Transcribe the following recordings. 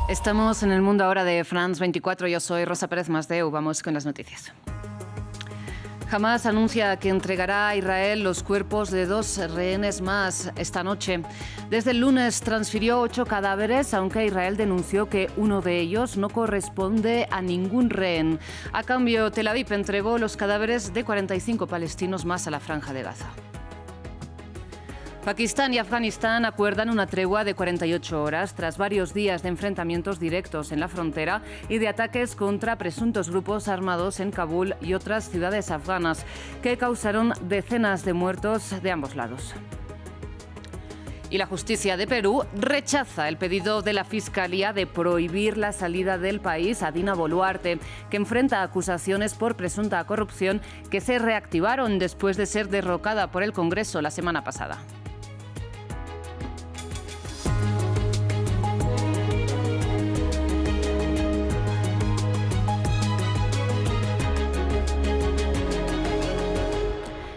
Estamos en el mundo ahora de France 24. Yo soy Rosa Pérez Masdeu. Vamos con las noticias. Hamás anuncia que entregará a Israel los cuerpos de 2 rehenes más esta noche. Desde el lunes transfirió 8 cadáveres, aunque Israel denunció que uno de ellos no corresponde a ningún rehén. A cambio, Tel Aviv entregó los cadáveres de 45 palestinos más a la Franja de Gaza. Pakistán y Afganistán acuerdan una tregua de 48 horas tras varios días de enfrentamientos directos en la frontera y de ataques contra presuntos grupos armados en Kabul y otras ciudades afganas que causaron decenas de muertos de ambos lados. Y la justicia de Perú rechaza el pedido de la Fiscalía de prohibir la salida del país a Dina Boluarte, que enfrenta acusaciones por presunta corrupción que se reactivaron después de ser derrocada por el Congreso la semana pasada.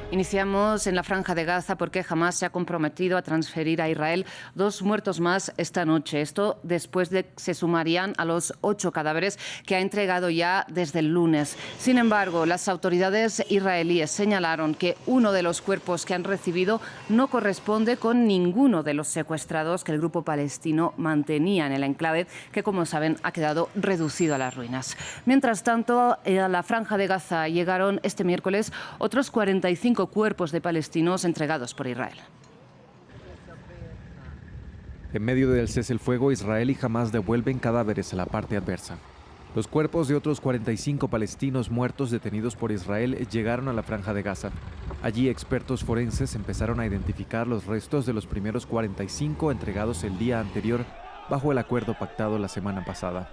Iniciamos en la Franja de Gaza porque Hamás se ha comprometido a transferir a Israel 2 muertos más esta noche. Esto después de que se sumarían a los 8 cadáveres que ha entregado ya desde el lunes. Sin embargo, las autoridades israelíes señalaron que uno de los cuerpos que han recibido no corresponde con ninguno de los secuestrados que el grupo palestino mantenía en el enclave, que como saben ha quedado reducido a las ruinas. Mientras tanto, a la Franja de Gaza llegaron este miércoles otros 45 cuerpos de palestinos entregados por Israel. En medio del cese el fuego, Israel y Hamás devuelven cadáveres a la parte adversa. Los cuerpos de otros 45 palestinos muertos detenidos por Israel llegaron a la Franja de Gaza. Allí expertos forenses empezaron a identificar los restos de los primeros 45 entregados el día anterior bajo el acuerdo pactado la semana pasada.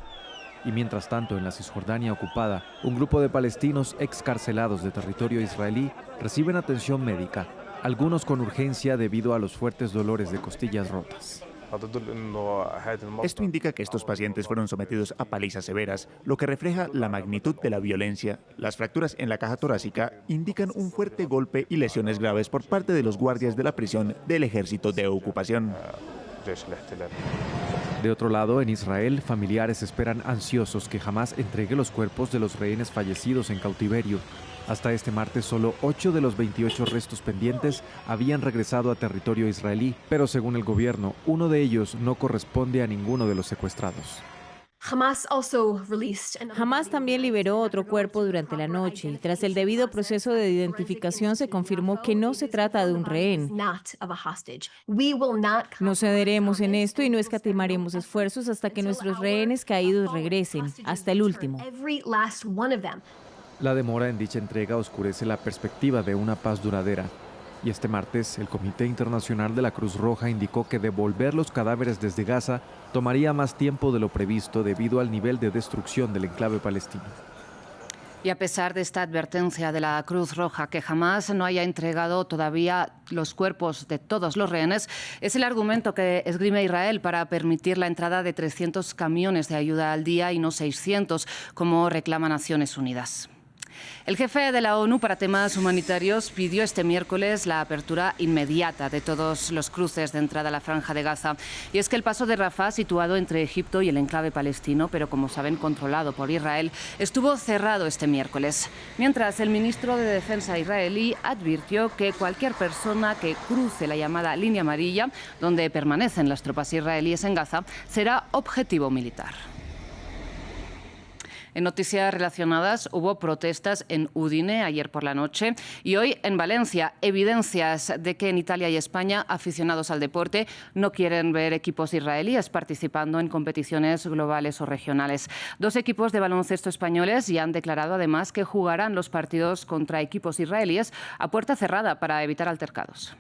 Y mientras tanto, en la Cisjordania ocupada, un grupo de palestinos excarcelados de territorio israelí reciben atención médica, algunos con urgencia debido a los fuertes dolores de costillas rotas. Esto indica que estos pacientes fueron sometidos a palizas severas, lo que refleja la magnitud de la violencia. Las fracturas en la caja torácica indican un fuerte golpe y lesiones graves por parte de los guardias de la prisión del ejército de ocupación. De otro lado, en Israel, familiares esperan ansiosos que Hamás entregue los cuerpos de los rehenes fallecidos en cautiverio. Hasta este martes, solo 8 de los 28 restos pendientes habían regresado a territorio israelí, pero según el gobierno, uno de ellos no corresponde a ninguno de los secuestrados. Hamás también liberó otro cuerpo durante la noche y tras el debido proceso de identificación se confirmó que no se trata de un rehén. No cederemos en esto y no escatimaremos esfuerzos hasta que nuestros rehenes caídos regresen, hasta el último. La demora en dicha entrega oscurece la perspectiva de una paz duradera. Y este martes, el Comité Internacional de la Cruz Roja indicó que devolver los cadáveres desde Gaza tomaría más tiempo de lo previsto debido al nivel de destrucción del enclave palestino. Y a pesar de esta advertencia de la Cruz Roja que Hamás no haya entregado todavía los cuerpos de todos los rehenes, es el argumento que esgrime Israel para permitir la entrada de 300 camiones de ayuda al día y no 600, como reclama Naciones Unidas. El jefe de la ONU para temas humanitarios pidió este miércoles la apertura inmediata de todos los cruces de entrada a la Franja de Gaza. Y es que el paso de Rafah, situado entre Egipto y el enclave palestino, pero como saben controlado por Israel, estuvo cerrado este miércoles. Mientras, el ministro de Defensa israelí advirtió que cualquier persona que cruce la llamada línea amarilla, donde permanecen las tropas israelíes en Gaza, será objetivo militar. En noticias relacionadas, hubo protestas en Udine ayer por la noche y hoy en Valencia. Evidencias de que en Italia y España aficionados al deporte no quieren ver equipos israelíes participando en competiciones globales o regionales. 2 equipos de baloncesto españoles ya han declarado además que jugarán los partidos contra equipos israelíes a puerta cerrada para evitar altercados.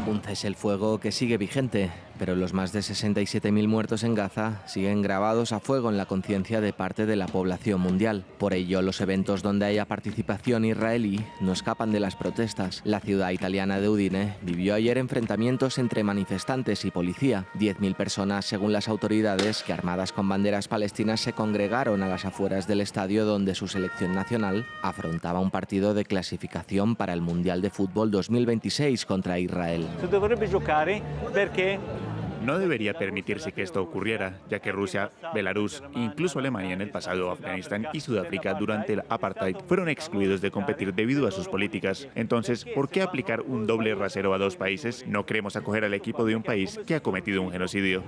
Un cese el fuego que sigue vigente, pero los más de 67.000 muertos en Gaza siguen grabados a fuego en la conciencia de parte de la población mundial. Por ello, los eventos donde haya participación israelí no escapan de las protestas. La ciudad italiana de Udine vivió ayer enfrentamientos entre manifestantes y policía. 10.000 personas, según las autoridades, que armadas con banderas palestinas se congregaron a las afueras del estadio donde su selección nacional afrontaba un partido de clasificación para el Mundial de Fútbol 2026 contra Israel. No debería permitirse que esto ocurriera, ya que Rusia, Belarus e incluso Alemania en el pasado, Afganistán y Sudáfrica durante el apartheid fueron excluidos de competir debido a sus políticas. Entonces, ¿por qué aplicar un doble rasero a dos países? No queremos acoger al equipo de un país que ha cometido un genocidio.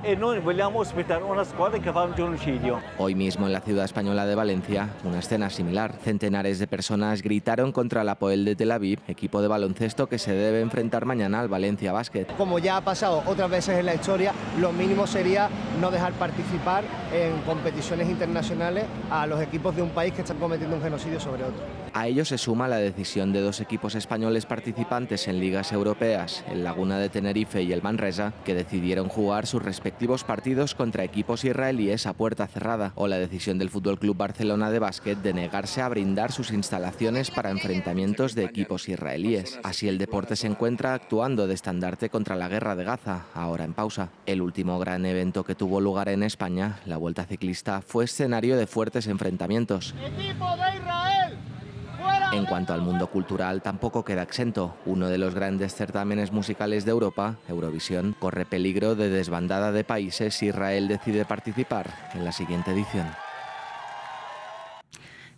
Hoy mismo en la ciudad española de Valencia, una escena similar. Centenares de personas gritaron contra el Hapoel de Tel Aviv, equipo de baloncesto que se debe enfrentar mañana al Valencia Basket. Como ya ha pasado otras veces en la historia, lo mínimo sería no dejar participar en competiciones internacionales a los equipos de un país que están cometiendo un genocidio sobre otro. A ello se suma la decisión de dos equipos españoles participantes en ligas europeas, el Laguna de Tenerife y el Manresa, que decidieron jugar sus respectivos partidos contra equipos israelíes a puerta cerrada, o la decisión del Fútbol Club Barcelona de básquet de negarse a brindar sus instalaciones para enfrentamientos de equipos israelíes. Así el deporte se encuentra actuando de estandarte contra la guerra de Gaza, ahora en pausa. El último gran evento que tuvo lugar en España, la Vuelta Ciclista, fue escenario de fuertes enfrentamientos. ¡Equipo de Israel! En cuanto al mundo cultural, tampoco queda exento. Uno de los grandes certámenes musicales de Europa, Eurovisión, corre peligro de desbandada de países si Israel decide participar en la siguiente edición.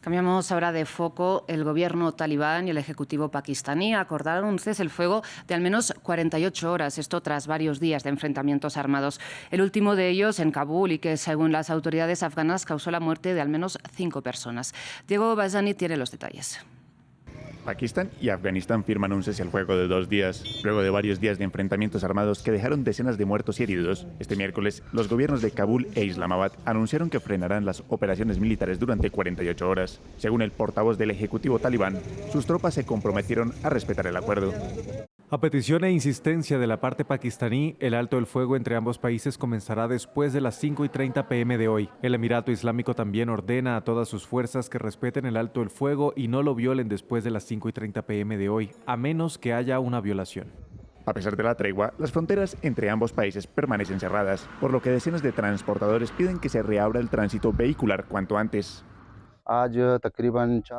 Cambiamos ahora de foco. El gobierno talibán y el ejecutivo pakistaní acordaron un cese el fuego de al menos 48 horas, esto tras varios días de enfrentamientos armados. El último de ellos en Kabul y que, según las autoridades afganas, causó la muerte de al menos 5 personas. Diego Bassani tiene los detalles. Pakistán y Afganistán firman un cese al fuego de 2 días, luego de varios días de enfrentamientos armados que dejaron decenas de muertos y heridos. Este miércoles, los gobiernos de Kabul e Islamabad anunciaron que frenarán las operaciones militares durante 48 horas. Según el portavoz del ejecutivo talibán, sus tropas se comprometieron a respetar el acuerdo. A petición e insistencia de la parte pakistaní, el alto el fuego entre ambos países comenzará después de las 5:30 p.m. de hoy. El Emirato Islámico también ordena a todas sus fuerzas que respeten el alto el fuego y no lo violen después de las 5:30 p.m. de hoy, a menos que haya una violación. A pesar de la tregua, las fronteras entre ambos países permanecen cerradas, por lo que decenas de transportadores piden que se reabra el tránsito vehicular cuanto antes.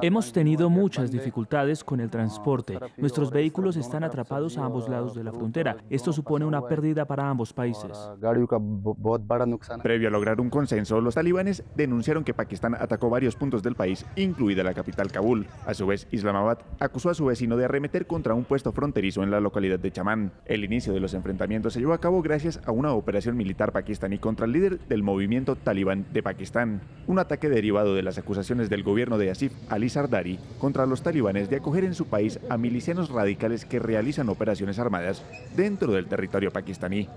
Hemos tenido muchas dificultades con el transporte. Nuestros vehículos están atrapados a ambos lados de la frontera. Esto supone una pérdida para ambos países. Previo a lograr un consenso, los talibanes denunciaron que Pakistán atacó varios puntos del país, incluida la capital Kabul. A su vez, Islamabad acusó a su vecino de arremeter contra un puesto fronterizo en la localidad de Chaman. El inicio de los enfrentamientos se llevó a cabo gracias a una operación militar pakistaní contra el líder del movimiento talibán de Pakistán. Un ataque derivado de las acusaciones del gobierno de Asif Ali Zardari contra los talibanes de acoger en su país a milicianos radicales que realizan operaciones armadas dentro del territorio pakistaní.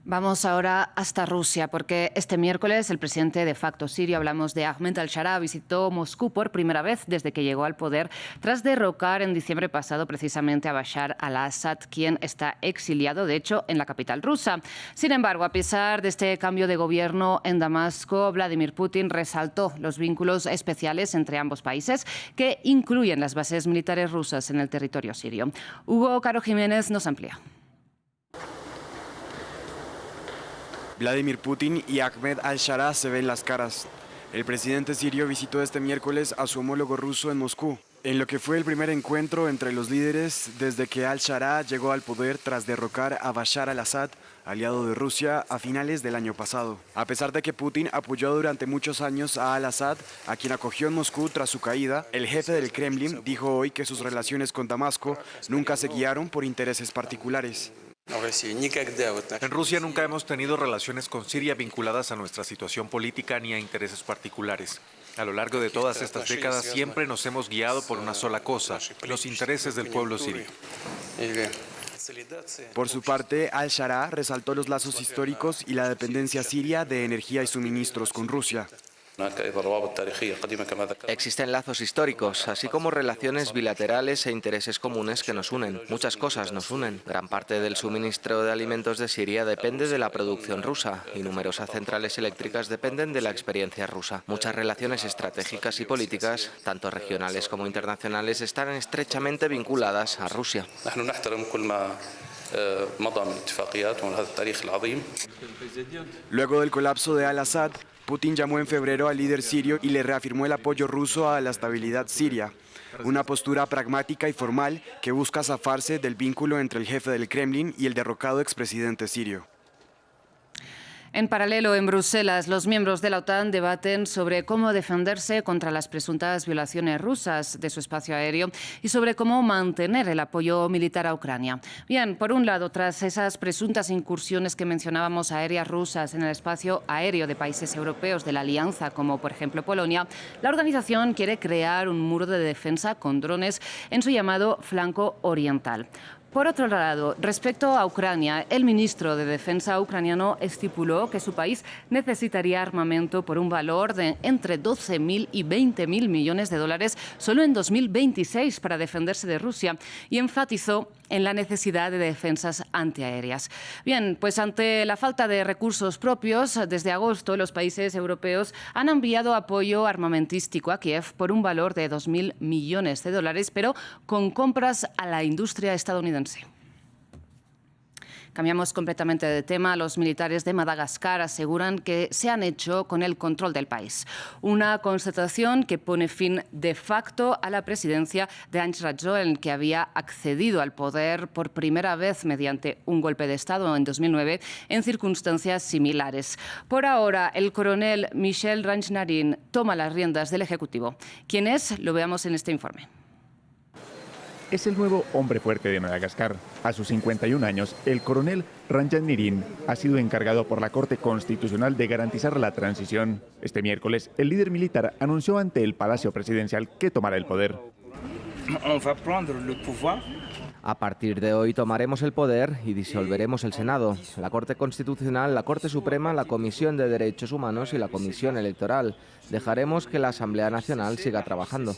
Vamos ahora hasta Rusia, porque este miércoles el presidente de facto sirio, hablamos de Ahmed al-Shara, visitó Moscú por primera vez desde que llegó al poder, tras derrocar en diciembre pasado precisamente a Bashar al-Assad, quien está exiliado, de hecho, en la capital rusa. Sin embargo, a pesar de este cambio de gobierno en Damasco, Vladimir Putin resaltó los vínculos especiales entre ambos países, que incluyen las bases militares rusas en el territorio sirio. Hugo Caro Jiménez nos amplía. Vladimir Putin y Ahmed al-Shara se ven las caras. El presidente sirio visitó este miércoles a su homólogo ruso en Moscú, en lo que fue el primer encuentro entre los líderes desde que al-Shara llegó al poder tras derrocar a Bashar al-Assad, aliado de Rusia, a finales del año pasado. A pesar de que Putin apoyó durante muchos años a al-Assad, a quien acogió en Moscú tras su caída, el jefe del Kremlin dijo hoy que sus relaciones con Damasco nunca se guiaron por intereses particulares. En Rusia nunca hemos tenido relaciones con Siria vinculadas a nuestra situación política ni a intereses particulares. A lo largo de todas estas décadas siempre nos hemos guiado por una sola cosa, los intereses del pueblo sirio. Por su parte, al-Shara resaltó los lazos históricos y la dependencia siria de energía y suministros con Rusia. Existen lazos históricos, así como relaciones bilaterales e intereses comunes que nos unen. Muchas cosas nos unen. Gran parte del suministro de alimentos de Siria depende de la producción rusa y numerosas centrales eléctricas dependen de la experiencia rusa. Muchas relaciones estratégicas y políticas, tanto regionales como internacionales, están estrechamente vinculadas a Rusia. Luego del colapso de al-Assad, Putin llamó en febrero al líder sirio y le reafirmó el apoyo ruso a la estabilidad siria, una postura pragmática y formal que busca zafarse del vínculo entre el jefe del Kremlin y el derrocado expresidente sirio. En paralelo, en Bruselas, los miembros de la OTAN debaten sobre cómo defenderse contra las presuntas violaciones rusas de su espacio aéreo y sobre cómo mantener el apoyo militar a Ucrania. Bien, por un lado, tras esas presuntas incursiones que mencionábamos aéreas rusas en el espacio aéreo de países europeos de la alianza, como por ejemplo Polonia, la organización quiere crear un muro de defensa con drones en su llamado flanco oriental. Por otro lado, respecto a Ucrania, el ministro de Defensa ucraniano estipuló que su país necesitaría armamento por un valor de entre 12.000 y 20.000 millones de dólares solo en 2026 para defenderse de Rusia y enfatizó en la necesidad de defensas antiaéreas. Bien, pues ante la falta de recursos propios, desde agosto los países europeos han enviado apoyo armamentístico a Kiev por un valor de 2.000 millones de dólares, pero con compras a la industria estadounidense. Cambiamos completamente de tema. Los militares de Madagascar aseguran que se han hecho con el control del país. Una constatación que pone fin de facto a la presidencia de Ange Rajoelina, que había accedido al poder por primera vez mediante un golpe de Estado en 2009 en circunstancias similares. Por ahora, el coronel Michel Ranchnarin toma las riendas del Ejecutivo. ¿Quién es? Lo veamos en este informe. Es el nuevo hombre fuerte de Madagascar. A sus 51 años, el coronel Ranchnarin ha sido encargado por la Corte Constitucional de garantizar la transición. Este miércoles, el líder militar anunció ante el Palacio Presidencial que tomará el poder. A partir de hoy tomaremos el poder y disolveremos el Senado, la Corte Constitucional, la Corte Suprema, la Comisión de Derechos Humanos y la Comisión Electoral. Dejaremos que la Asamblea Nacional siga trabajando.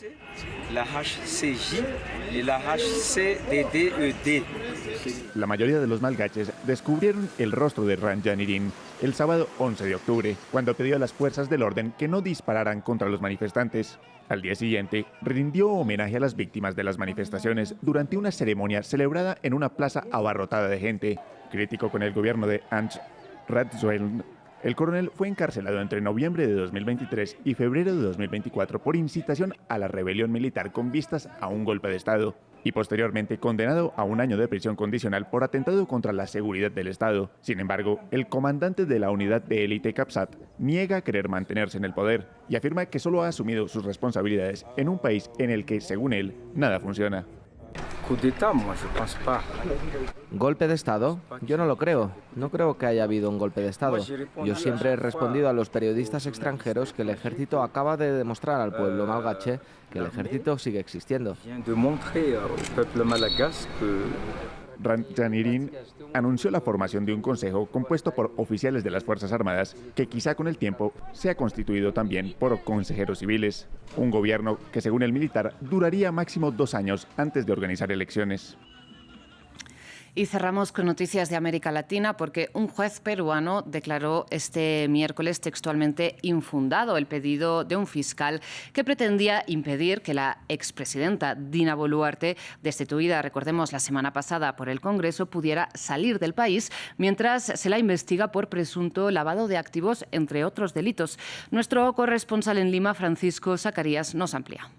La mayoría de los malgaches descubrieron el rostro de Ranchnarin el sábado 11 de octubre, cuando pidió a las fuerzas del orden que no dispararan contra los manifestantes. Al día siguiente, rindió homenaje a las víctimas de las manifestaciones durante una ceremonia celebrada en una plaza abarrotada de gente. Crítico con el gobierno de Ange Rajoelina, el coronel fue encarcelado entre noviembre de 2023 y febrero de 2024 por incitación a la rebelión militar con vistas a un golpe de Estado y posteriormente condenado a 1 año de prisión condicional por atentado contra la seguridad del Estado. Sin embargo, el comandante de la unidad de élite Capsat niega querer mantenerse en el poder y afirma que solo ha asumido sus responsabilidades en un país en el que, según él, nada funciona. ¿Golpe de Estado? Yo no lo creo. No creo que haya habido un golpe de Estado. Yo siempre he respondido a los periodistas extranjeros que el ejército acaba de demostrar al pueblo malgache que el ejército sigue existiendo. Ranchnarin anunció la formación de un consejo compuesto por oficiales de las Fuerzas Armadas que quizá con el tiempo sea constituido también por consejeros civiles. Un gobierno que, según el militar, duraría máximo 2 años antes de organizar elecciones. Y cerramos con noticias de América Latina porque un juez peruano declaró este miércoles textualmente infundado el pedido de un fiscal que pretendía impedir que la expresidenta Dina Boluarte, destituida, recordemos, la semana pasada por el Congreso, pudiera salir del país mientras se la investiga por presunto lavado de activos, entre otros delitos. Nuestro corresponsal en Lima, Francisco Zacarías, nos amplía.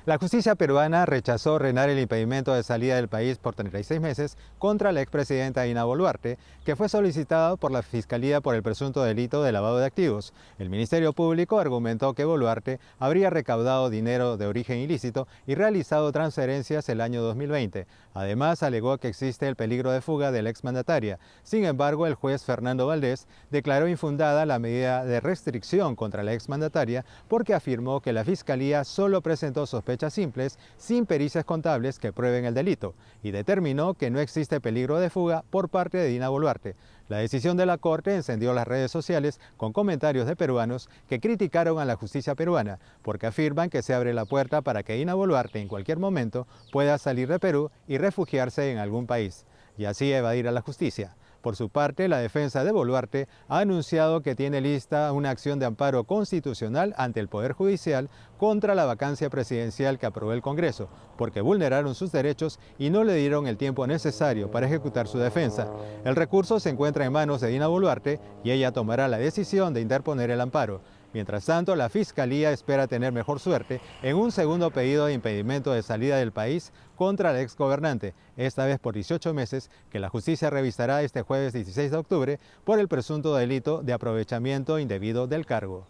La justicia peruana rechazó ordenar el impedimento de salida del país por 36 meses contra la expresidenta Dina Boluarte, que fue solicitado por la Fiscalía por el presunto delito de lavado de activos. El Ministerio Público argumentó que Boluarte habría recaudado dinero de origen ilícito y realizado transferencias el año 2020. Además, alegó que existe el peligro de fuga de la exmandataria. Sin embargo, el juez Fernando Valdés declaró infundada la medida de restricción contra la exmandataria porque afirmó que la Fiscalía solo presentó sospechas simples, sin pericias contables que prueben el delito, y determinó que no existe peligro de fuga por parte de Dina Boluarte. La decisión de la Corte encendió las redes sociales con comentarios de peruanos que criticaron a la justicia peruana, porque afirman que se abre la puerta para que Dina Boluarte en cualquier momento pueda salir de Perú y refugiarse en algún país. y así evadir a la justicia. Por su parte, la defensa de Boluarte ha anunciado que tiene lista una acción de amparo constitucional ante el Poder Judicial contra la vacancia presidencial que aprobó el Congreso, porque vulneraron sus derechos y no le dieron el tiempo necesario para ejecutar su defensa. El recurso se encuentra en manos de Dina Boluarte y ella tomará la decisión de interponer el amparo. Mientras tanto, la Fiscalía espera tener mejor suerte en un segundo pedido de impedimento de salida del país contra el exgobernante, esta vez por 18 meses, que la justicia revisará este jueves 16 de octubre por el presunto delito de aprovechamiento indebido del cargo.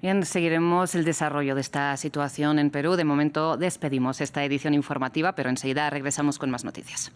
Bien, seguiremos el desarrollo de esta situación en Perú. De momento despedimos esta edición informativa, pero enseguida regresamos con más noticias.